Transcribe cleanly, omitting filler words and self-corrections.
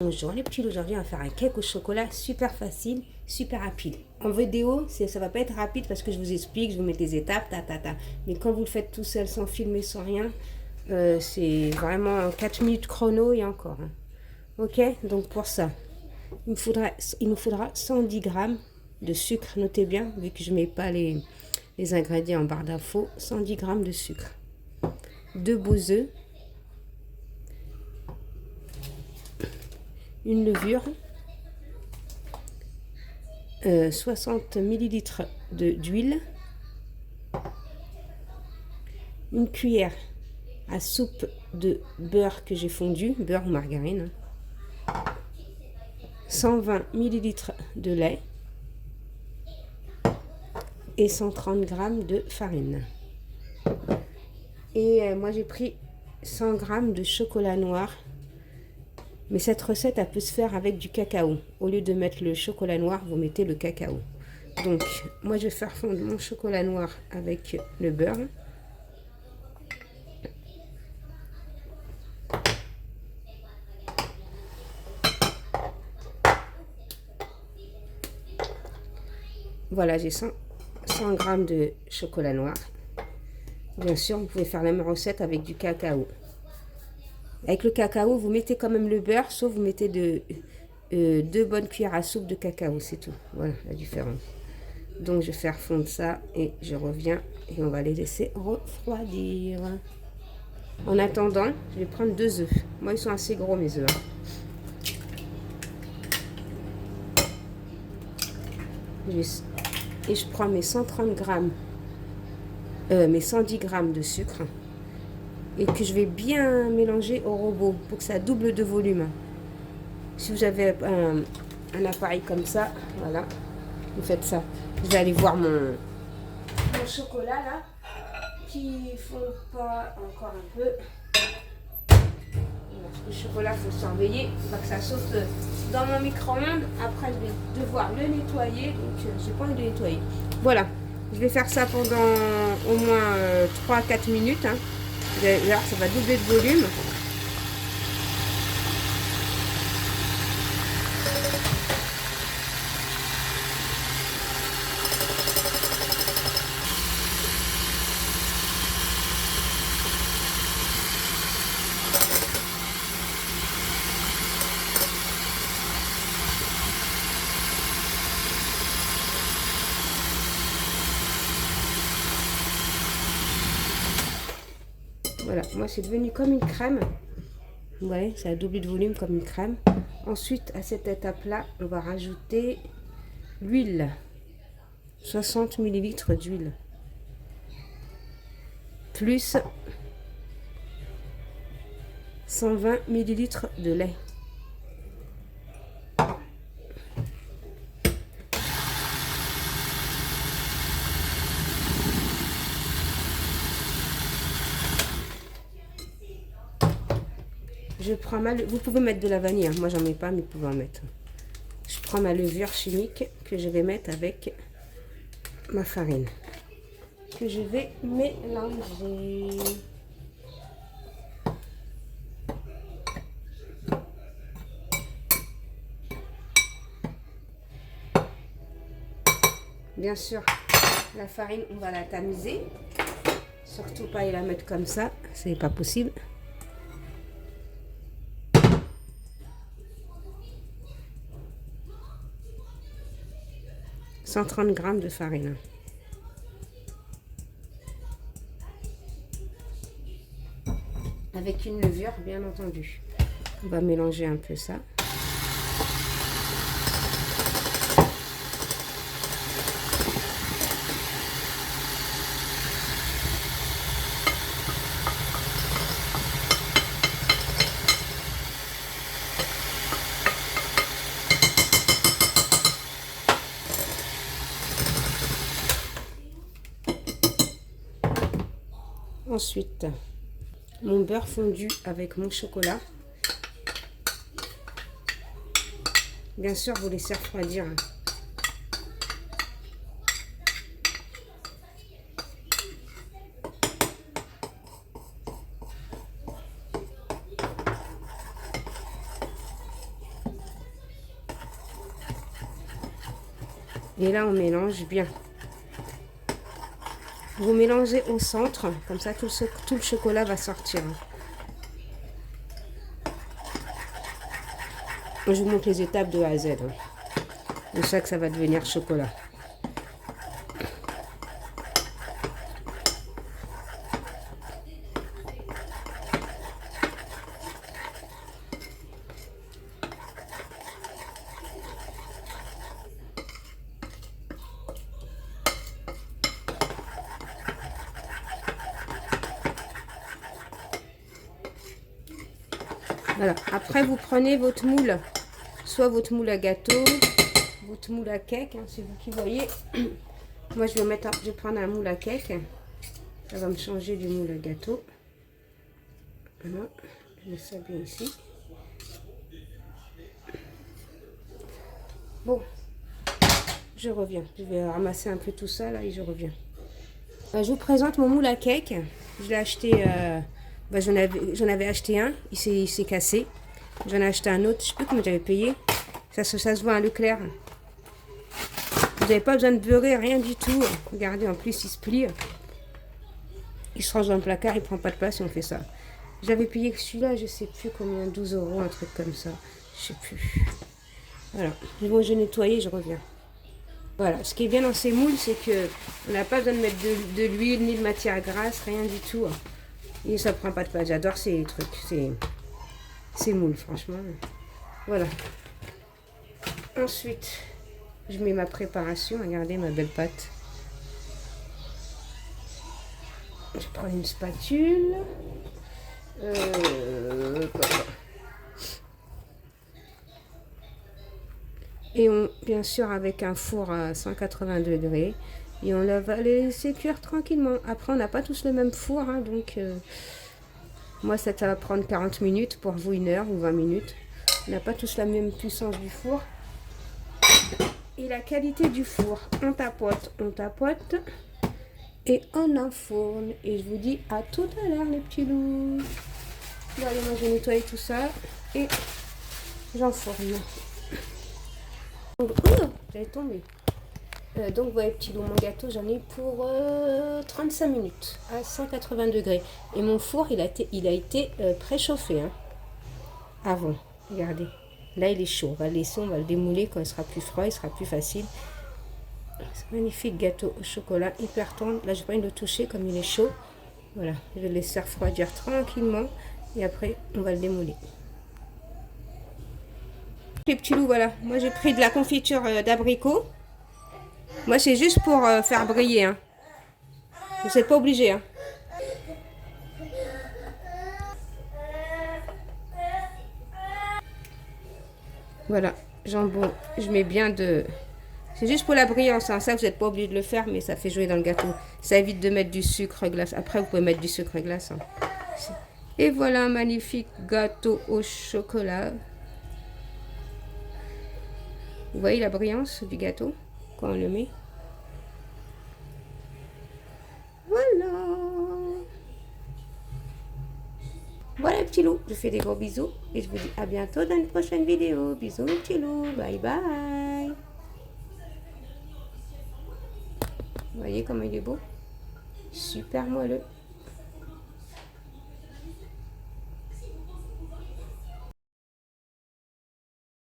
Bonjour les petits, aujourd'hui on va faire un cake au chocolat super facile, super rapide. En vidéo, ça va pas être rapide parce que je vous explique, je vous mets les étapes, Mais quand vous le faites tout seul, sans filmer, sans rien, c'est vraiment 4 minutes chrono et encore. Hein. Ok, donc pour ça, il nous faudra 110 grammes de sucre, notez bien, vu que je mets pas les ingrédients en barre d'infos, 110 grammes de sucre, 2 beaux œufs, une levure, 60 ml d'huile, une cuillère à soupe de beurre que j'ai fondu, beurre ou margarine, 120 ml de lait et 130 g de farine. Et moi j'ai pris 100 g de chocolat noir. Mais cette recette, elle peut se faire avec du cacao. Au lieu de mettre le chocolat noir, vous mettez le cacao. Donc, moi, je vais faire fondre mon chocolat noir avec le beurre. Voilà, j'ai 100 g de chocolat noir. Bien sûr, vous pouvez faire la même recette avec du cacao. Avec le cacao, vous mettez quand même le beurre, sauf vous mettez deux bonnes cuillères à soupe de cacao, c'est tout. Voilà la différence. Donc, je vais faire fondre ça et je reviens et on va les laisser refroidir. En attendant, je vais prendre 2 œufs. Moi, ils sont assez gros, mes œufs. Et je prends mes 130 grammes, mes 110 grammes de sucre et que je vais bien mélanger au robot pour que ça double de volume. Si vous avez un appareil comme ça, voilà, vous faites ça. Vous allez voir mon chocolat là qui ne fond pas encore un peu. Le chocolat, il faut surveiller, pas que ça saute dans mon micro-ondes. Après, je vais devoir le nettoyer, donc j'ai pas envie de nettoyer. Voilà, je vais faire ça pendant au moins 3-4 minutes. Hein. Vous allez voir, ça va doubler de volume. Voilà, moi c'est devenu comme une crème. Vous voyez, ça a doublé de volume comme une crème. Ensuite, à cette étape-là, on va rajouter l'huile. 60 ml d'huile. Plus 120 ml de lait. Je prends vous pouvez mettre de la vanille, hein. Moi j'en mets pas, mais vous pouvez en mettre. Je prends ma levure chimique que je vais mettre avec ma farine. Que je vais mélanger. Bien sûr, la farine, on va la tamiser. Surtout pas la mettre comme ça, c'est pas possible. « 130 g de farine. Avec une levure, bien entendu. On va mélanger un peu ça. Ensuite, mon beurre fondu avec mon chocolat. Bien sûr, vous laissez refroidir. Et là, on mélange bien. Vous mélangez au centre, comme ça tout le chocolat va sortir. Je vous montre les étapes de A à Z. C'est ça que ça va devenir chocolat. Voilà. Après, vous prenez votre moule, soit votre moule à gâteau, votre moule à cake, hein, c'est vous qui voyez. Moi, je vais prendre un moule à cake. Ça va me changer du moule à gâteau. Voilà. Je mets ça bien ici. Bon, je reviens. Je vais ramasser un peu tout ça là et je reviens. Je vous présente mon moule à cake. Je l'ai acheté. J'en avais acheté un. Il s'est cassé. J'en ai acheté un autre. Je sais plus combien j'avais payé. Ça se voit à Leclerc. Vous n'avez pas besoin de beurrer, rien du tout. Regardez, en plus, il se plie. Il se range dans le placard, il prend pas de place et on fait ça. J'avais payé que celui-là, je sais plus combien, 12 €, un truc comme ça. Je sais plus. Voilà. Bon, je vais nettoyer, je reviens. Voilà. Ce qui est bien dans ces moules, c'est que on n'a pas besoin de mettre de l'huile ni de matière grasse, rien du tout. Et ça prend pas de place. J'adore ces trucs, ces moules, franchement. Voilà. Ensuite, je mets ma préparation. Regardez ma belle pâte. Je prends une spatule. Et bien sûr avec un four à 180 degrés. Et on va les laisser cuire tranquillement. Après, on n'a pas tous le même four. Hein, donc, moi, ça va prendre 40 minutes. Pour vous, 1 heure ou 20 minutes. On n'a pas tous la même puissance du four. Et la qualité du four. On tapote. Et on enfourne. Et je vous dis à tout à l'heure, les petits loups. Bon, allez, moi, je vais nettoyer tout ça. Et j'enfourne. Oh, j'allais tomber. Donc, voyez, petit loup, mon gâteau, j'en ai pour 35 minutes à 180 degrés. Et mon four, il a été préchauffé. Hein, avant. Regardez. Là, il est chaud. On va le laisser, on va le démouler. Quand il sera plus froid, il sera plus facile. C'est magnifique gâteau au chocolat, hyper tendre. Là, je n'ai pas envie de le toucher comme il est chaud. Voilà. Je vais le laisser refroidir tranquillement. Et après, on va le démouler. Les petits loups, voilà. Moi, j'ai pris de la confiture d'abricot. Moi, c'est juste pour faire briller. Hein. Vous n'êtes pas obligé. Hein. Voilà. Jambon. Je mets bien de... C'est juste pour la brillance. Hein. Ça, vous n'êtes pas obligé de le faire, mais ça fait jouer dans le gâteau. Ça évite de mettre du sucre glace. Après, vous pouvez mettre du sucre glace. Hein. Et voilà un magnifique gâteau au chocolat. Vous voyez la brillance du gâteau quand on le met. Voilà. Voilà, petit loup. Je vous fais des gros bisous. Et je vous dis à bientôt dans une prochaine vidéo. Bisous, mes petits loups. Bye bye. Vous voyez comment il est beau? Super moelleux.